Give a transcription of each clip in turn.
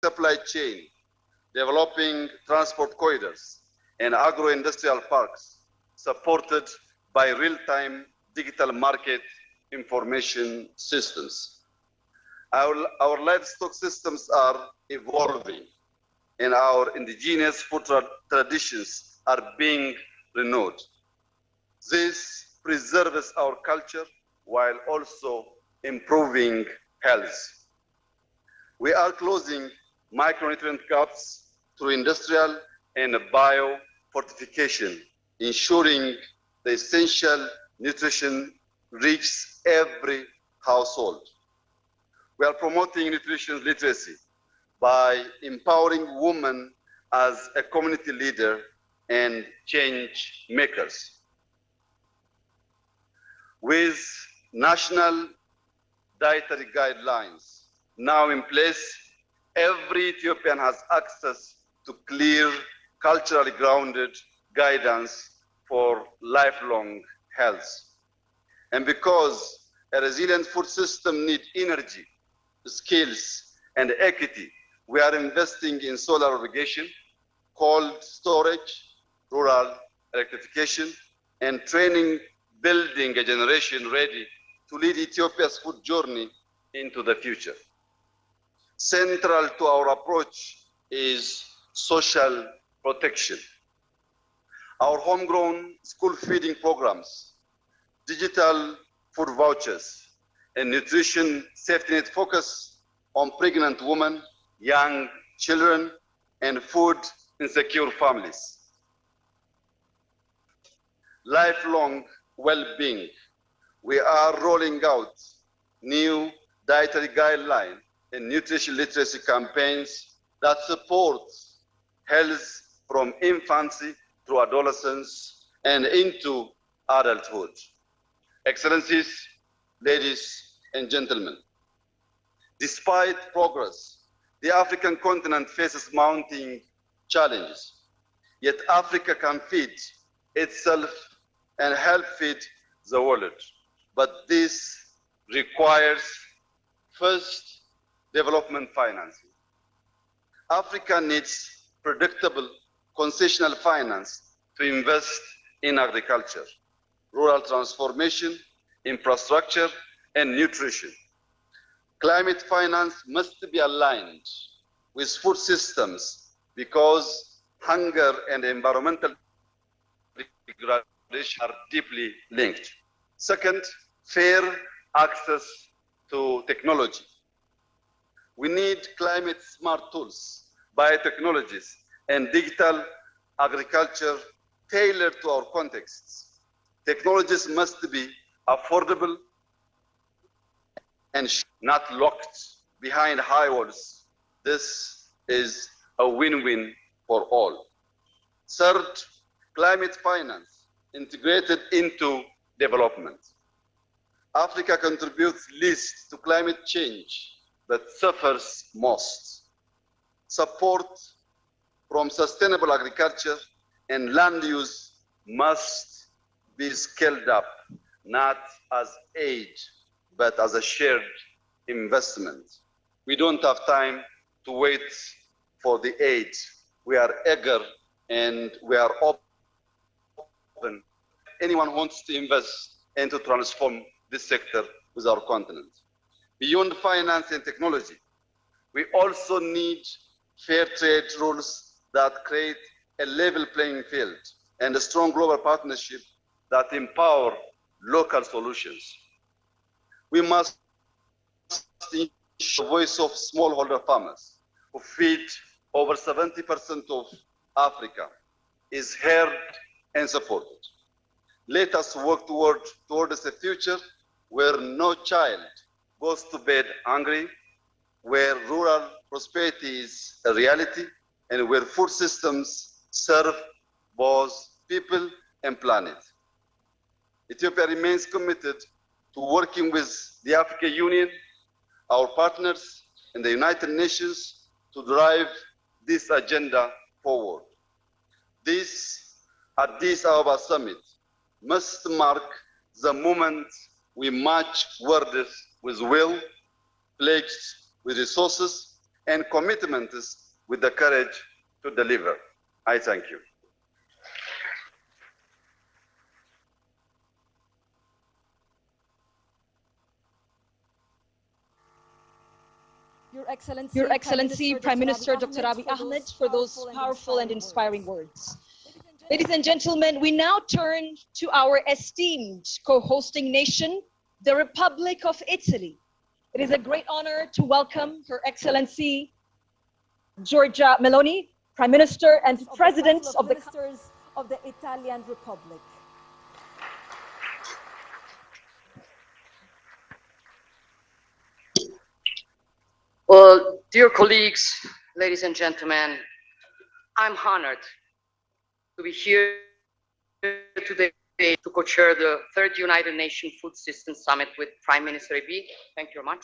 supply chain, developing transport corridors, and agro-industrial parks supported by real-time digital market information systems. Our livestock systems are evolving, and our indigenous food traditions are being renewed. This preserves our culture while also improving health. We are closing micronutrient gaps through industrial and biofortification, ensuring the essential nutrition reaches every household. We are promoting nutrition literacy by empowering women as a community leader and change makers. With national dietary guidelines now in place, every Ethiopian has access to clear, culturally grounded guidance for lifelong health. And because a resilient food system needs energy, skills, and equity, we are investing in solar irrigation, cold storage, rural electrification, and training, building a generation ready to lead Ethiopia's food journey into the future. Central to our approach is social protection. Our homegrown school feeding programs, digital food vouchers, and nutrition safety net focus on pregnant women, young children, and food insecure families. Lifelong well-being. We are rolling out new dietary guidelines and nutrition literacy campaigns that support health from infancy through adolescence and into adulthood. Excellencies, ladies and gentlemen, despite progress, the African continent faces mounting challenges. Yet Africa can feed itself and help feed the world. But this requires, first, development financing. Africa needs predictable concessional finance to invest in agriculture, rural transformation, infrastructure, and nutrition. Climate finance must be aligned with food systems because hunger and environmental degradation are deeply linked. Second, fair access to technology. We need climate-smart tools, biotechnologies, and digital agriculture tailored to our contexts. Technologies must be affordable and not locked behind high walls. This is a win-win for all. Third, climate finance integrated into development. Africa contributes least to climate change, but suffers most. Support from sustainable agriculture and land use must be scaled up, not as aid, but as a shared investment. We don't have time to wait for the aid. We are eager and we are open. Anyone who wants to invest and to transform this sector with our continent. Beyond finance and technology, we also need fair trade rules that create a level playing field and a strong global partnership that empower local solutions. We must ensure the voice of smallholder farmers who feed over 70% of Africa is heard and supported. Let us work towards a future where no child goes to bed hungry, where rural prosperity is a reality, and where food systems serve both people and planet. Ethiopia remains committed to working with the African Union, our partners, and the United Nations to drive this agenda forward. This Addis Ababa summit must mark the moment we match words with will, pledged with resources, and commitments with the courage to deliver. I thank you. Your Excellency, Prime Minister Dr. Abiy Ahmed, for those powerful and inspiring words. Ladies and gentlemen, we now turn to our esteemed co-hosting nation, the Republic of Italy. It is a great honor to welcome Her Excellency Giorgia Meloni, Prime Minister and President of the Italian Republic. Well, dear colleagues, ladies and gentlemen, I'm honored to be here today to co-chair the third United Nations Food Systems Summit with Prime Minister Abiy. Thank you very much.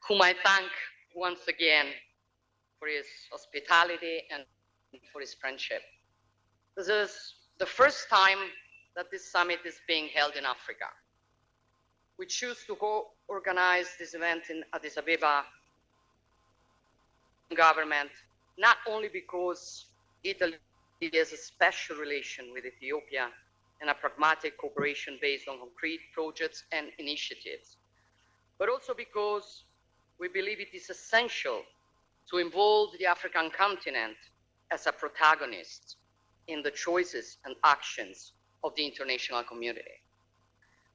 Whom I thank once again for his hospitality and for his friendship. This is the first time that this summit is being held in Africa. We choose to organize this event in Addis Ababa government, not only because Italy has a special relation with Ethiopia and a pragmatic cooperation based on concrete projects and initiatives, but also because we believe it is essential to involve the African continent as a protagonist in the choices and actions of the international community.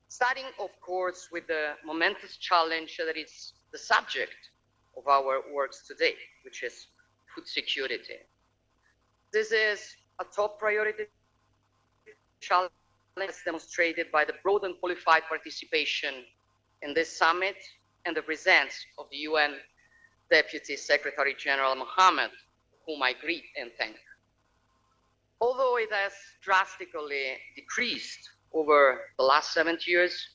Starting, of course, with the momentous challenge that is the subject of our works today, which is food security. This is a top priority challenge demonstrated by the broad and qualified participation in this summit and the presence of the UN Deputy Secretary General Mohammed, whom I greet and thank. Although it has drastically decreased over the last 70 years,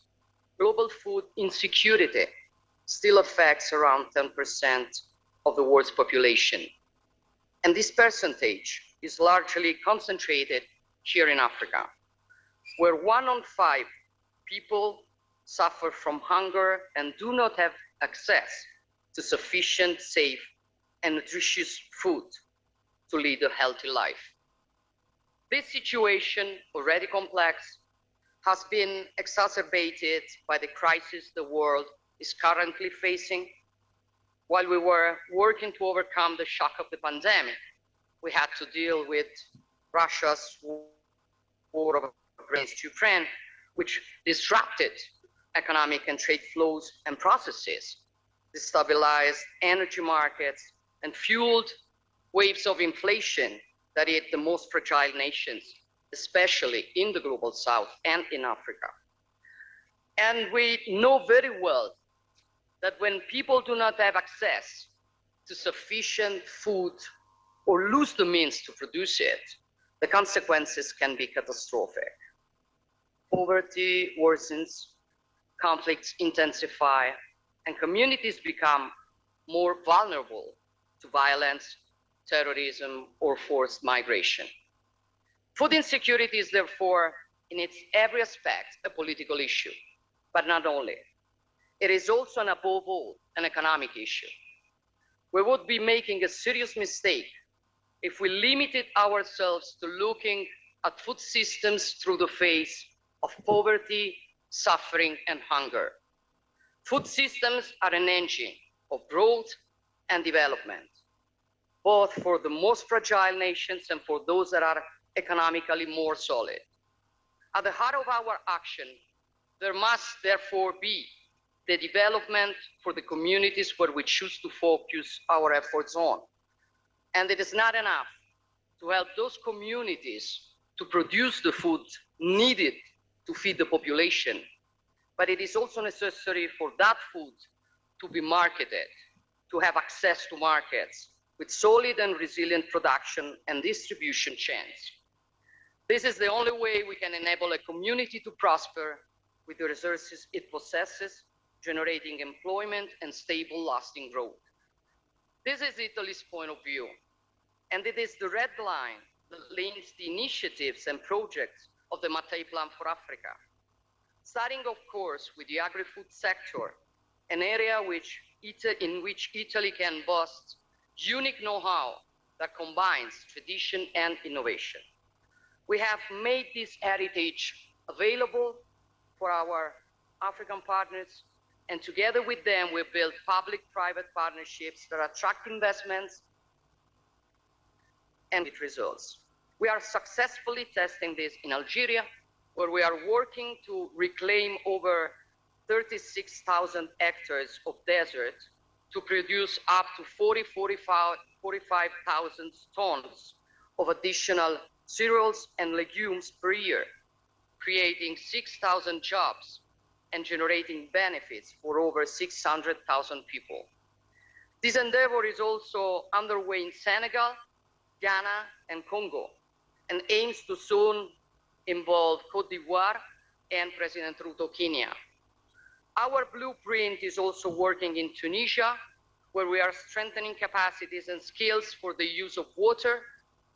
global food insecurity still affects around 10% of the world's population. And this percentage is largely concentrated here in Africa, where 1 on 5 people suffer from hunger and do not have access to sufficient, safe, and nutritious food to lead a healthy life. This situation, already complex, has been exacerbated by the crisis the world is currently facing. While we were working to overcome the shock of the pandemic, we had to deal with Russia's war against Ukraine, which disrupted economic and trade flows and processes, destabilized energy markets, and fueled waves of inflation that hit the most fragile nations, especially in the global south and in Africa. And we know very well that when people do not have access to sufficient food or lose the means to produce it, the consequences can be catastrophic. Poverty worsens, conflicts intensify, and communities become more vulnerable to violence, terrorism, or forced migration. Food insecurity is therefore, in its every aspect, a political issue, but not only. It is also, and above all, an economic issue. We would be making a serious mistake if we limited ourselves to looking at food systems through the face of poverty, suffering, and hunger. Food systems are an engine of growth and development, both for the most fragile nations and for those that are economically more solid. At the heart of our action, there must therefore be the development for the communities where we choose to focus our efforts on. And it is not enough to help those communities to produce the food needed to feed the population, but it is also necessary for that food to be marketed, to have access to markets with solid and resilient production and distribution chains. This is the only way we can enable a community to prosper with the resources it possesses, generating employment and stable, lasting growth. This is Italy's point of view, and it is the red line that links the initiatives and projects of the Mattei Plan for Africa. Starting, of course, with the agri-food sector, an area which in which Italy can boast unique know-how that combines tradition and innovation. We have made this heritage available for our African partners, and together with them, we build public-private partnerships that attract investments and with results. We are successfully testing this in Algeria, where we are working to reclaim over 36,000 hectares of desert to produce up to 45,000 tons of additional cereals and legumes per year, creating 6,000 jobs and generating benefits for over 600,000 people. This endeavor is also underway in Senegal, Ghana, and Congo, and aims to soon involve Cote d'Ivoire and President Ruto Kenya. Our blueprint is also working in Tunisia, where we are strengthening capacities and skills for the use of water,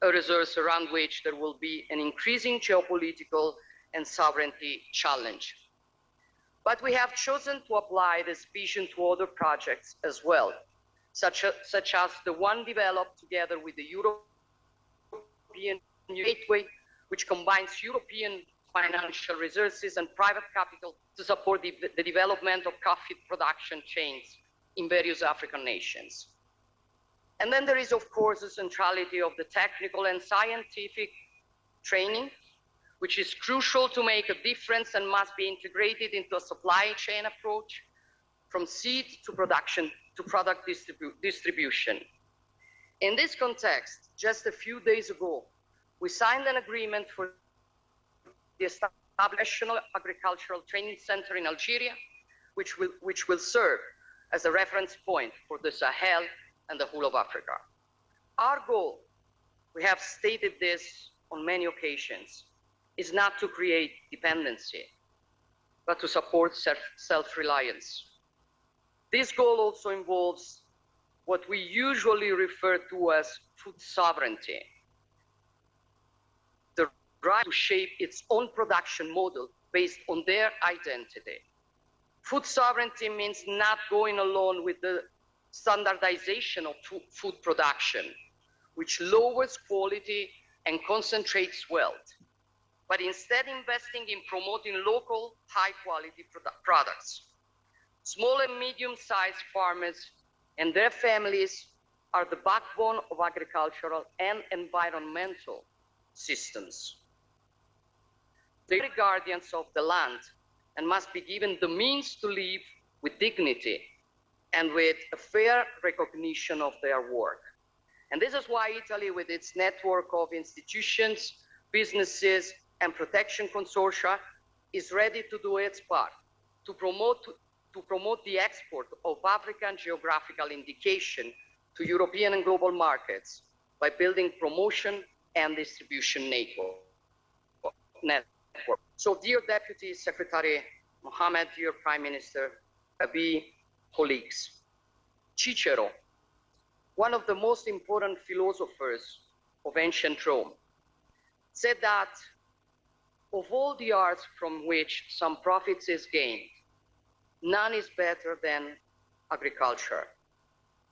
a resource around which there will be an increasing geopolitical and sovereignty challenge. But we have chosen to apply this vision to other projects as well, such as the one developed together with the European Gateway, which combines European financial resources and private capital to support the development of coffee production chains in various African nations. And then there is, of course, the centrality of the technical and scientific training, which is crucial to make a difference and must be integrated into a supply chain approach from seed to production to product distribution. In this context, just a few days ago, we signed an agreement for the establishment of agricultural training center in Algeria, which will serve as a reference point for the Sahel and the whole of Africa. Our goal, we have stated this on many occasions, is not to create dependency, but to support self-reliance. This goal also involves what we usually refer to as food sovereignty, the right to shape its own production model based on their identity. Food sovereignty means not going along with the standardization of food production, which lowers quality and concentrates wealth, but instead investing in promoting local, high-quality products. Small and medium-sized farmers and their families are the backbone of agricultural and environmental systems. They are guardians of the land and must be given the means to live with dignity and with a fair recognition of their work. And this is why Italy, with its network of institutions, businesses, and protection consortia, is ready to do its part to promote the export of African geographical indication to European and global markets by building promotion and distribution network. So, dear Deputy Secretary Mohammed, dear Prime Minister Abiy, colleagues, Cicero, one of the most important philosophers of ancient Rome, said that of all the arts from which some profits is gained, none is better than agriculture,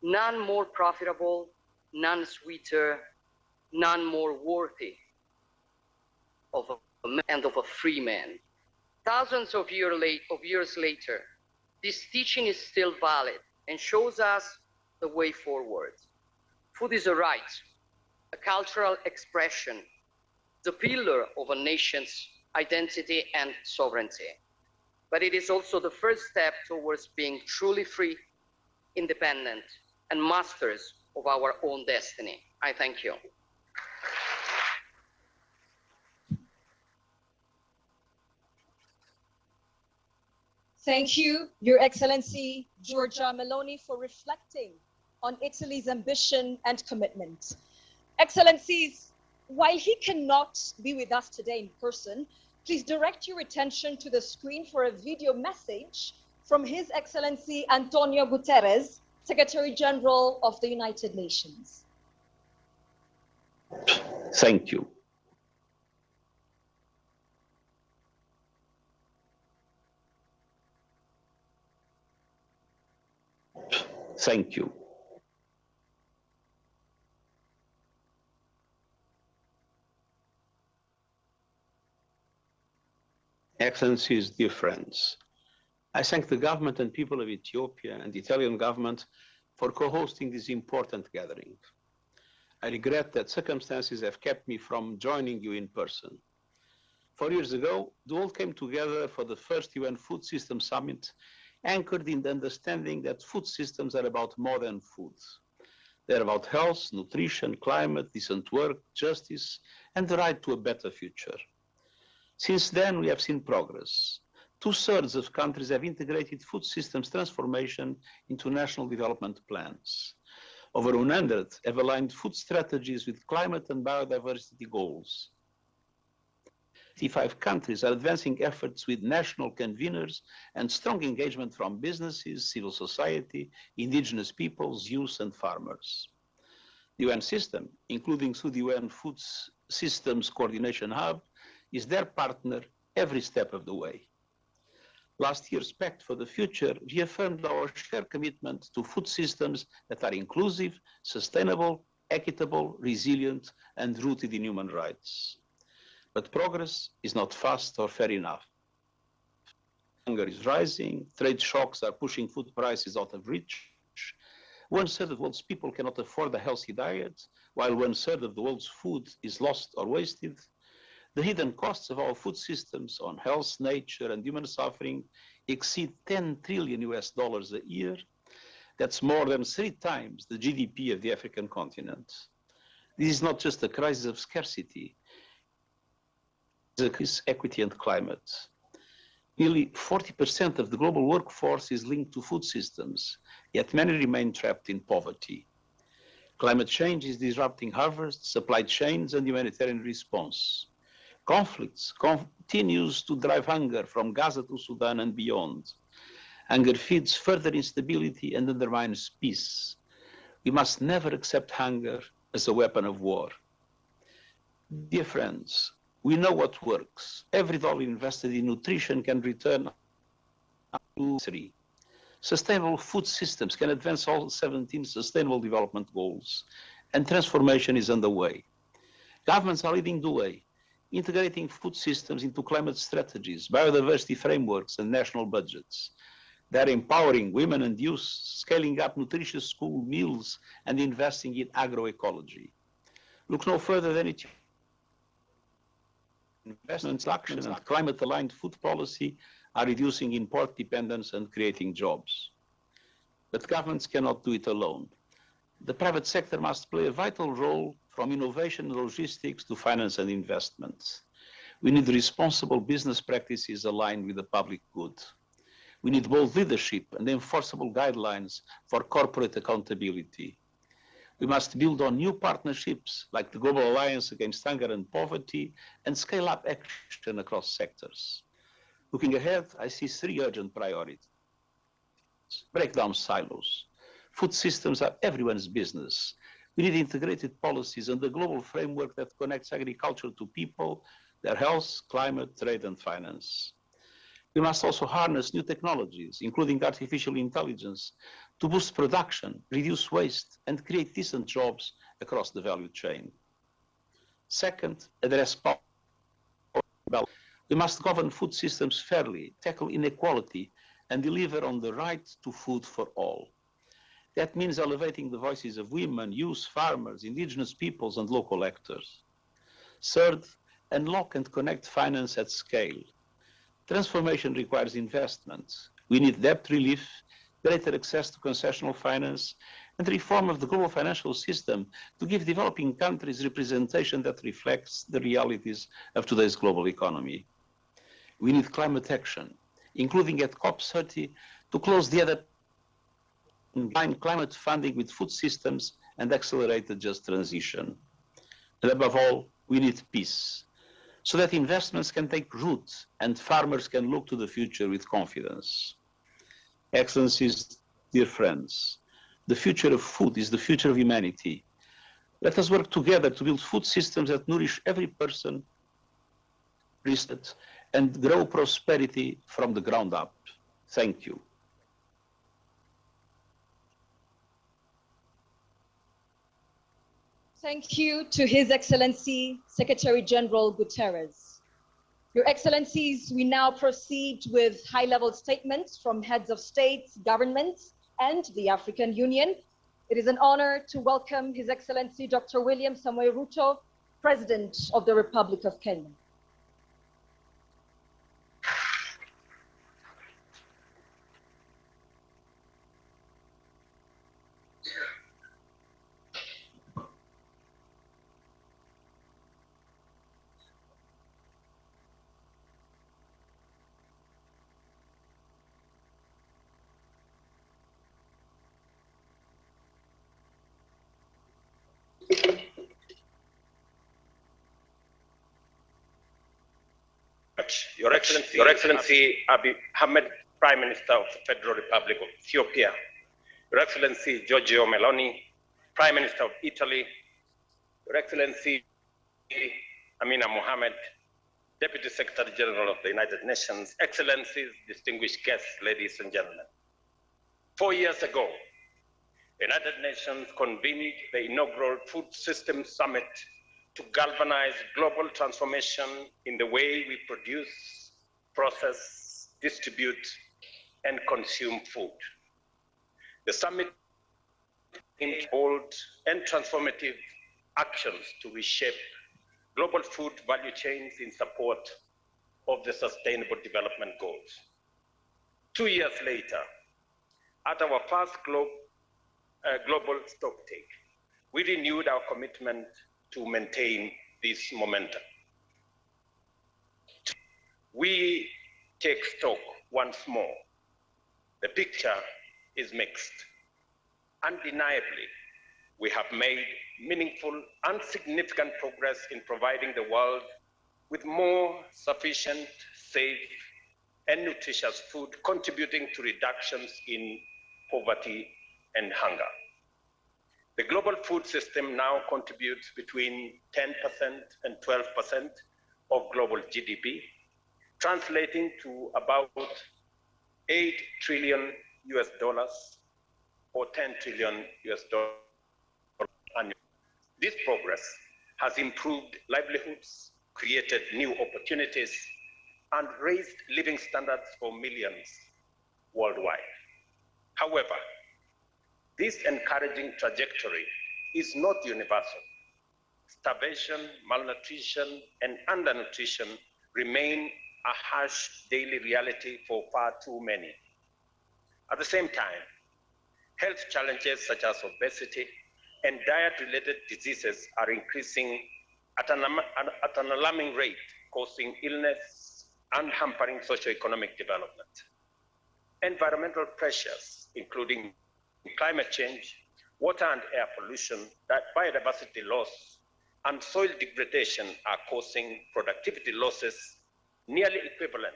none more profitable, none sweeter, none more worthy of a man and of a free man. Thousands of years later, this teaching is still valid and shows us the way forward. Food is a right, a cultural expression, the pillar of a nation's identity and sovereignty. But it is also the first step towards being truly free, independent, and masters of our own destiny. I thank you. Thank you, Your Excellency Giorgia Meloni, for reflecting on Italy's ambition and commitment. Excellencies, while he cannot be with us today in person, please direct your attention to the screen for a video message from His Excellency Antonio Guterres, Secretary General of the United Nations. Thank you. Thank you. Excellencies, dear friends, I thank the government and people of Ethiopia and the Italian government for co-hosting this important gathering. I regret that circumstances have kept me from joining you in person. 4 years ago, the world came together for the first UN Food System Summit, anchored in the understanding that food systems are about more than food. They're about health, nutrition, climate, decent work, justice, and the right to a better future. Since then, we have seen progress. 2/3 of countries have integrated food systems transformation into national development plans. Over 100 have aligned food strategies with climate and biodiversity goals. 55 countries are advancing efforts with national conveners and strong engagement from businesses, civil society, indigenous peoples, youth, and farmers. The UN system, including through the UN Food Systems Coordination Hub, is their partner every step of the way. Last year's Pact for the Future reaffirmed our shared commitment to food systems that are inclusive, sustainable, equitable, resilient, and rooted in human rights. But progress is not fast or fair enough. Hunger is rising, trade shocks are pushing food prices out of reach. 1/3 of the world's people cannot afford a healthy diet, while 1/3 of the world's food is lost or wasted. The hidden costs of our food systems on health, nature, and human suffering exceed $10 trillion a year. That's more than 3 times the GDP of the African continent. This is not just a crisis of scarcity, it's a crisis of equity and climate. Nearly 40% of the global workforce is linked to food systems, yet many remain trapped in poverty. Climate change is disrupting harvests, supply chains, and humanitarian response. Conflicts continues to drive hunger from Gaza to Sudan and beyond. Hunger feeds further instability and undermines peace. We must never accept hunger as a weapon of war. Dear friends, we know what works. Every dollar invested in nutrition can return up to 3. Sustainable food systems can advance all 17 Sustainable Development Goals, and transformation is underway. Governments are leading the way, integrating food systems into climate strategies, biodiversity frameworks, and national budgets. They're empowering women and youth, scaling up nutritious school meals, and investing in agroecology. Look no further than Ethiopia. Investments, action, and climate-aligned food policy are reducing import dependence and creating jobs. But governments cannot do it alone. The private sector must play a vital role, from innovation and logistics to finance and investments. We need responsible business practices aligned with the public good. We need bold leadership and enforceable guidelines for corporate accountability. We must build on new partnerships like the Global Alliance Against Hunger and Poverty and scale up action across sectors. Looking ahead, I see 3 urgent priorities. Break down silos. Food systems are everyone's business. We need integrated policies and a global framework that connects agriculture to people, their health, climate, trade, and finance. We must also harness new technologies, including artificial intelligence, to boost production, reduce waste, and create decent jobs across the value chain. Second, address poverty. We must govern food systems fairly, tackle inequality, and deliver on the right to food for all. That means elevating the voices of women, youth, farmers, indigenous peoples, and local actors. Third, unlock and connect finance at scale. Transformation requires investments. We need debt relief, greater access to concessional finance, and reform of the global financial system to give developing countries representation that reflects the realities of today's global economy. We need climate action, including at COP30, to close the other combine climate funding with food systems and accelerate the just transition. And above all, we need peace, so that investments can take root and farmers can look to the future with confidence. Excellencies, dear friends, the future of food is the future of humanity. Let us work together to build food systems that nourish every person and grow prosperity from the ground up. Thank you. Thank you to His Excellency Secretary General Guterres. Your Excellencies, we now proceed with high-level statements from heads of states, governments, and the African Union. It is an honor to welcome His Excellency Dr. William Samoei Ruto, President of the Republic of Kenya. Your Excellency Abiy Ahmed, Prime Minister of the Federal Republic of Ethiopia, Your Excellency Giorgio Meloni, Prime Minister of Italy, Your Excellency Amina Mohammed, Deputy Secretary General of the United Nations, Excellencies, distinguished guests, ladies and gentlemen. 4 years ago, the United Nations convened the inaugural Food Systems Summit to galvanize global transformation in the way we produce, process, distribute, and consume food. The summit aimed bold and transformative actions to reshape global food value chains in support of the Sustainable Development Goals. 2 years later, at our first global stocktake, we renewed our commitment to maintain this momentum. We take stock once more. The picture is mixed. Undeniably, we have made meaningful and significant progress in providing the world with more sufficient, safe, and nutritious food, contributing to reductions in poverty and hunger. The global food system now contributes between 10% and 12% of global GDP, translating to about $8 trillion or $10 trillion annually. This progress has improved livelihoods, created new opportunities, and raised living standards for millions worldwide. However, this encouraging trajectory is not universal. Starvation, malnutrition, and undernutrition remain a harsh daily reality for far too many. At the same time, health challenges such as obesity and diet-related diseases are increasing at an alarming rate, causing illness and hampering socioeconomic development. Environmental pressures, including climate change, water and air pollution, biodiversity loss, and soil degradation are causing productivity losses nearly equivalent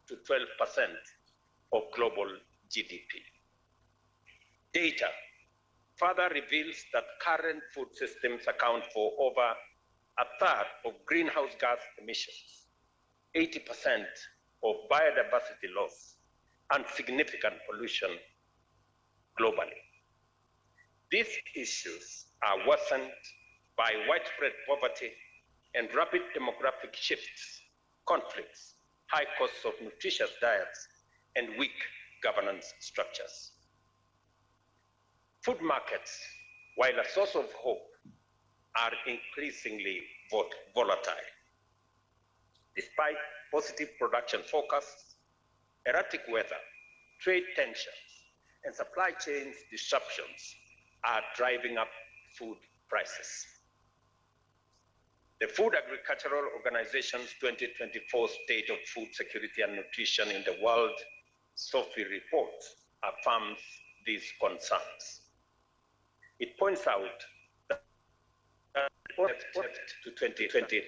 to 12% of global GDP. Data further reveals that current food systems account for over a third of greenhouse gas emissions, 80% of biodiversity loss, and significant pollution globally. These issues are worsened by widespread poverty and rapid demographic shifts, conflicts, high costs of nutritious diets, and weak governance structures. Food markets, while a source of hope, are increasingly volatile. Despite positive production forecasts, erratic weather, trade tensions, and supply chain disruptions are driving up food prices. The Food Agricultural Organization's 2024 State of Food Security and Nutrition in the World, SOFI report, affirms these concerns. It points out that to 2030,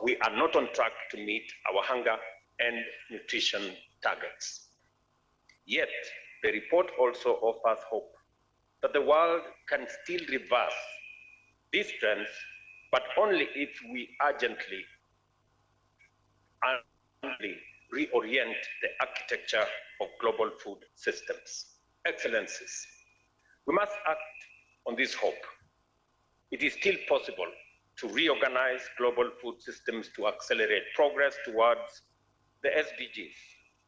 we are not on track to meet our hunger and nutrition targets. Yet, the report also offers hope that the world can still reverse these trends, but only if we urgently reorient the architecture of global food systems. Excellencies, we must act on this hope. it is still possible to reorganize global food systems to accelerate progress towards the SDGs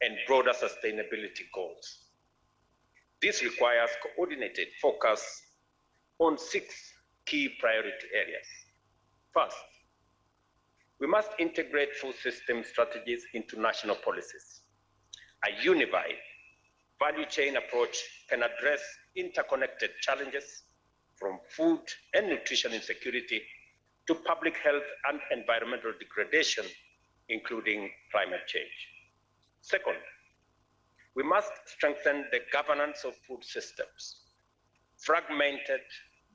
and broader sustainability goals. This requires coordinated focus on 6 key priority areas. First, we must integrate food system strategies into national policies. A unified value chain approach can address interconnected challenges from food and nutrition insecurity to public health and environmental degradation, including climate change. Second, we must strengthen the governance of food systems. Fragmented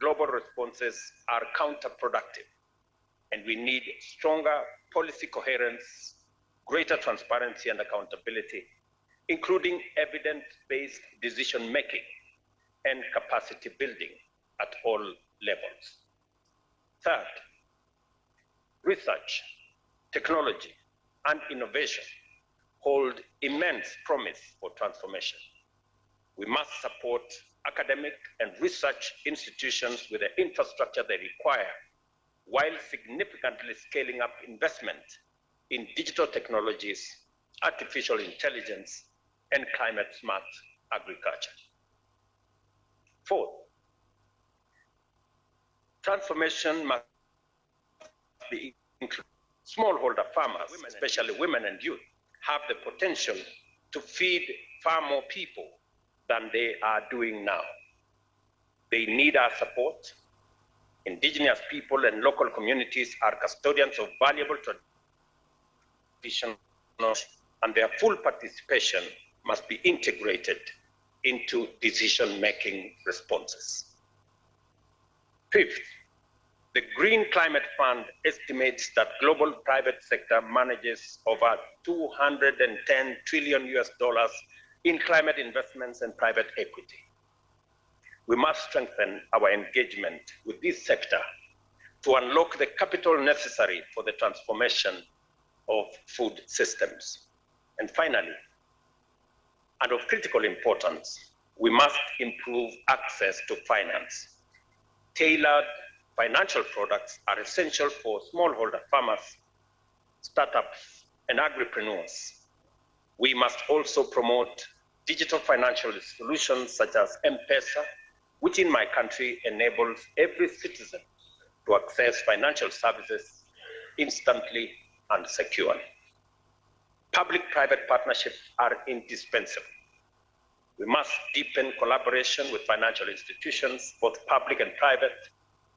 global responses are counterproductive, and we need stronger policy coherence, greater transparency and accountability, including evidence-based decision-making and capacity building at all levels. Third, research, technology, and innovation hold immense promise for transformation. We must support academic and research institutions with the infrastructure they require, while significantly scaling up investment in digital technologies, artificial intelligence, and climate-smart agriculture. Fourth, transformation must be included. Smallholder farmers, especially women and youth, have the potential to feed far more people than they are doing now. They need our support. Indigenous people and local communities are custodians of valuable traditions, and their full participation must be integrated into decision-making responses. Fifth, the Green Climate Fund estimates that global private sector manages over $210 trillion in climate investments and private equity. We must strengthen our engagement with this sector to unlock the capital necessary for the transformation of food systems. And finally, and of critical importance, we must improve access to finance. Tailored financial products are essential for smallholder farmers, startups, and agripreneurs. We must also promote digital financial solutions such as M-Pesa, which in my country enables every citizen to access financial services instantly and securely. Public-private partnerships are indispensable. We must deepen collaboration with financial institutions, both public and private,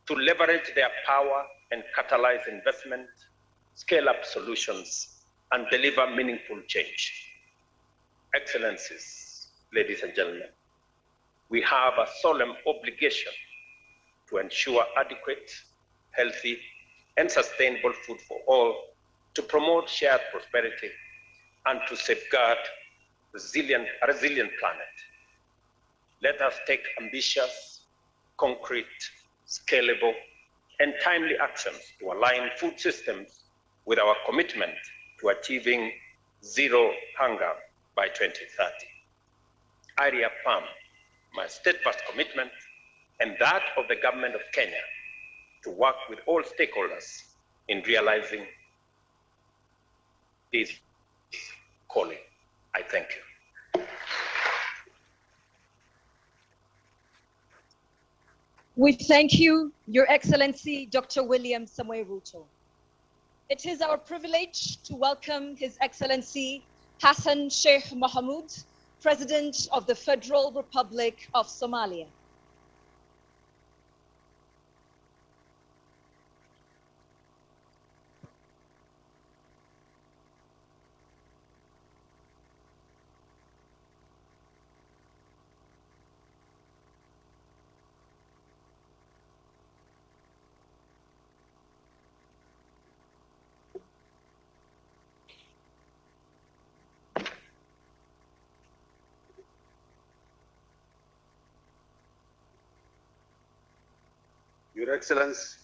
to leverage their power and catalyze investment, scale up solutions, and deliver meaningful change. Excellencies, ladies and gentlemen, we have a solemn obligation to ensure adequate, healthy, and sustainable food for all, to promote shared prosperity, and to safeguard a resilient planet. Let us take ambitious, concrete, scalable, and timely actions to align food systems with our commitment to achieving zero hunger by 2030. I reaffirm my steadfast commitment and that of the government of Kenya to work with all stakeholders in realizing this calling. I thank you. We thank you, Your Excellency, Dr. William Samoei Ruto. It is our privilege to welcome His Excellency Hassan Sheikh Mohamud, President of the Federal Republic of Somalia. Your Excellency,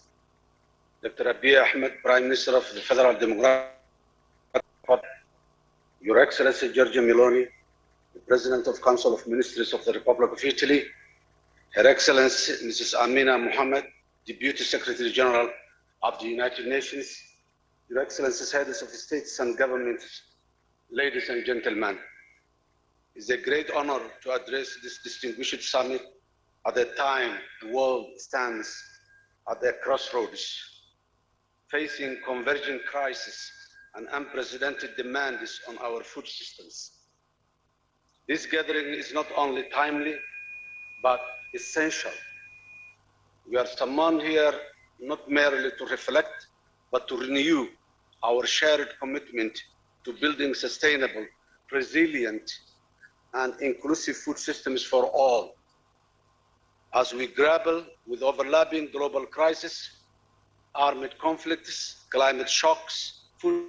Dr. Abiy Ahmed, Prime Minister of the Federal Democratic Republic, Your Excellency Giorgia Meloni, the President of Council of Ministers of the Republic of Italy, Her Excellency Mrs. Amina Mohammed, Deputy Secretary General of the United Nations, Your Excellencies, heads of states and governments, ladies and gentlemen, it's a great honor to address this distinguished summit at a time the world stands at a crossroads, facing convergent crises and unprecedented demands on our food systems. This gathering is not only timely, but essential. We are summoned here not merely to reflect, but to renew our shared commitment to building sustainable, resilient, and inclusive food systems for all. As we grapple with overlapping global crises, armed conflicts, climate shocks, food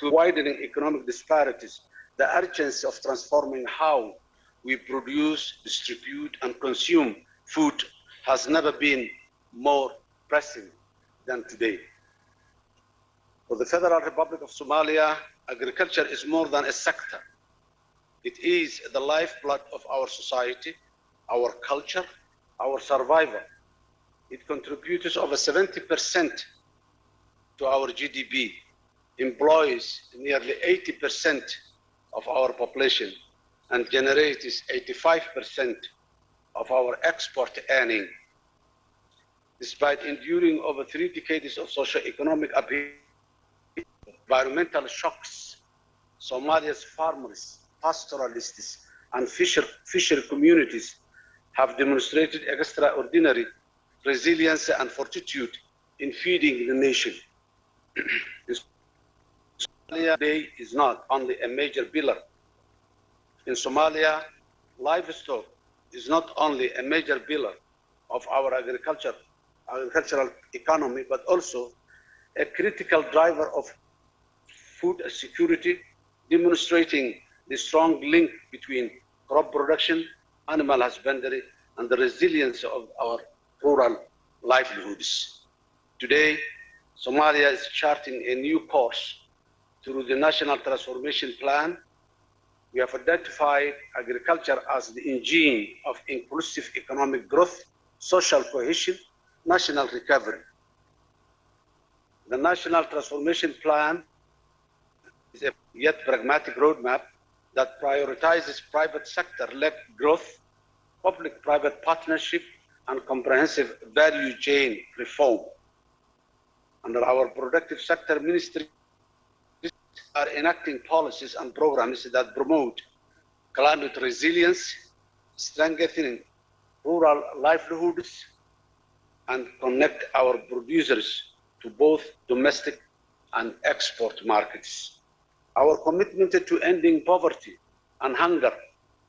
widening economic disparities, the urgency of transforming how we produce, distribute, and consume food has never been more pressing than today. For the Federal Republic of Somalia, agriculture is more than a sector. It is the lifeblood of our society, our culture, our survival. It contributes over 70% to our GDP, employs nearly 80% of our population, and generates 85% of our export earning. Despite enduring over 3 decades of socio-economic upheaval, environmental shocks, Somalia's farmers, pastoralists, and fisher communities have demonstrated extraordinary resilience and fortitude in feeding the nation. Somalia today is not only a major pillar. In Somalia, livestock is not only a major pillar of our agricultural economy, but also a critical driver of food security, demonstrating the strong link between crop production, animal husbandry, and the resilience of our rural livelihoods. Today, Somalia is charting a new course through the National Transformation Plan. We have identified agriculture as the engine of inclusive economic growth, social cohesion, national recovery. The National Transformation Plan is a yet pragmatic roadmap that prioritizes private sector-led growth, public-private partnership, and comprehensive value chain reform. Under our productive sector ministry, we are enacting policies and programs that promote climate resilience, strengthening rural livelihoods, and connect our producers to both domestic and export markets. Our commitment to ending poverty and hunger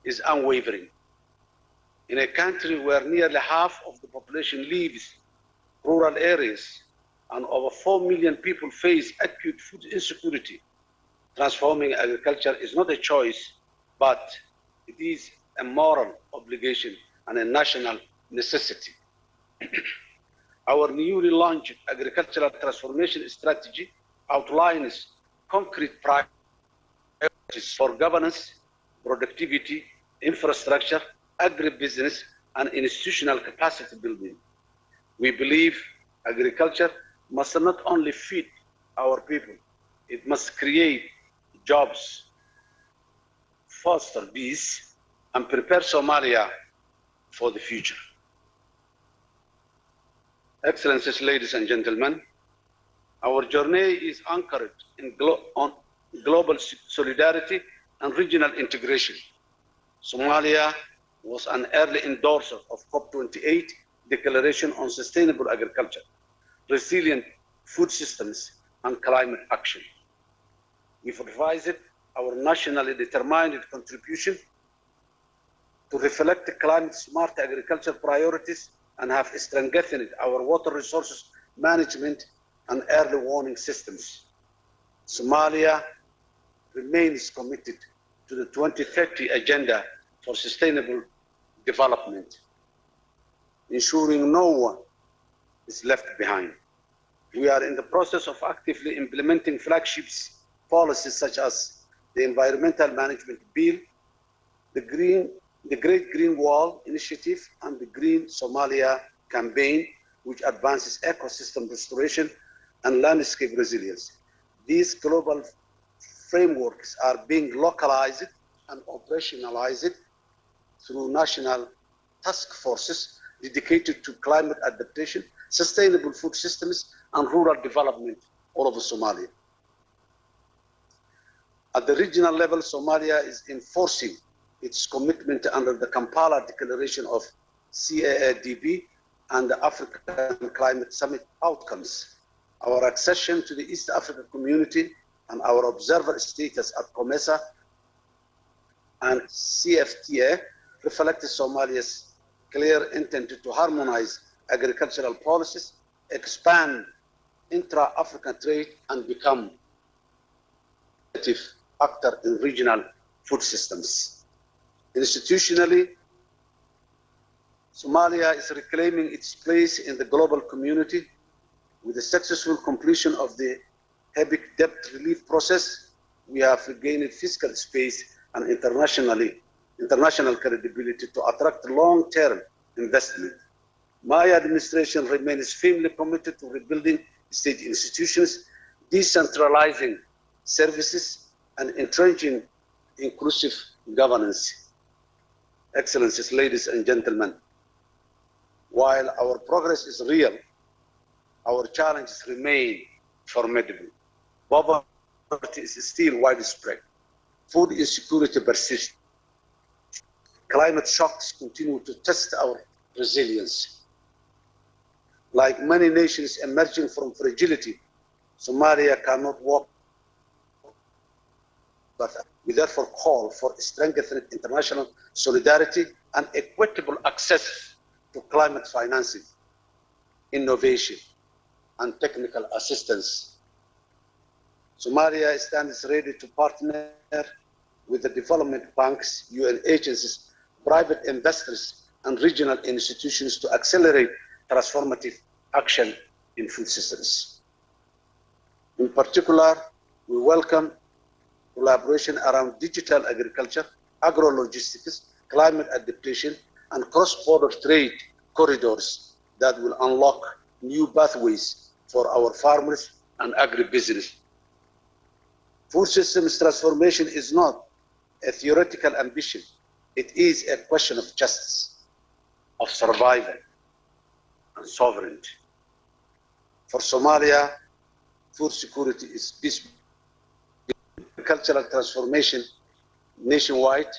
is unwavering. In a country where nearly half of the population lives in rural areas and over 4 million people face acute food insecurity, transforming agriculture is not a choice, but it is a moral obligation and a national necessity. Our newly launched agricultural transformation strategy outlines concrete priorities for governance, productivity, infrastructure, agribusiness, and institutional capacity building. We believe agriculture must not only feed our people, it must create jobs, foster peace, and prepare Somalia for the future. Excellencies, ladies and gentlemen, our journey is anchored in global solidarity and regional integration. Somalia was an early endorser of COP28 Declaration on Sustainable Agriculture, Resilient Food Systems, and Climate Action. We've revised our nationally determined contribution to reflect climate-smart agriculture priorities and have strengthened our water resources management and early warning systems. Somalia remains committed to the 2030 Agenda for Sustainable Development, ensuring no one is left behind. We are in the process of actively implementing flagship policies such as the Environmental Management Bill, the Great Green Wall Initiative, and the Green Somalia Campaign which advances ecosystem restoration and landscape resilience. These global frameworks are being localized and operationalized through national task forces dedicated to climate adaptation, sustainable food systems, and rural development all over Somalia. At the regional level, Somalia is enforcing its commitment under the Kampala Declaration of CAADB and the African Climate Summit outcomes. Our accession to the East African community and our observer status at COMESA and CFTA reflected Somalia's clear intent to harmonize agricultural policies, expand intra-African trade, and become an active actor in regional food systems. Institutionally, Somalia is reclaiming its place in the global community with the successful completion of the HEBIC debt relief process. We have regained fiscal space and international credibility to attract long-term investment. My administration remains firmly committed to rebuilding state institutions, decentralizing services, and entrenching inclusive governance. Excellencies, ladies and gentlemen, while our progress is real, our challenges remain formidable. Poverty is still widespread. Food insecurity persists. Climate shocks continue to test our resilience. Like many nations emerging from fragility, Somalia cannot walk, but we therefore call for strengthened international solidarity and equitable access to climate financing, innovation, and technical assistance. Somalia stands ready to partner with the development banks, UN agencies, private investors, and regional institutions to accelerate transformative action in food systems. In particular, we welcome collaboration around digital agriculture, agro-logistics, climate adaptation, and cross-border trade corridors that will unlock new pathways for our farmers and agribusiness. Food systems transformation is not a theoretical ambition. It is a question of justice, of survival, and sovereignty. For Somalia, food security is peace. Cultural transformation nationwide.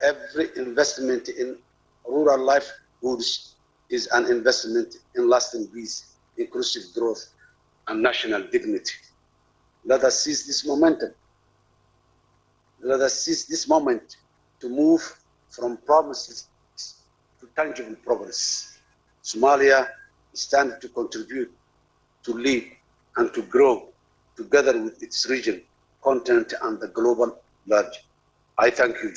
Every investment in rural livelihoods is an investment in lasting peace, inclusive growth, and national dignity. Let us seize this momentum. Let us seize this moment to move from promises to tangible progress. Somalia stands to contribute, to lead, and to grow together with its region, continent, and the global large. I thank you.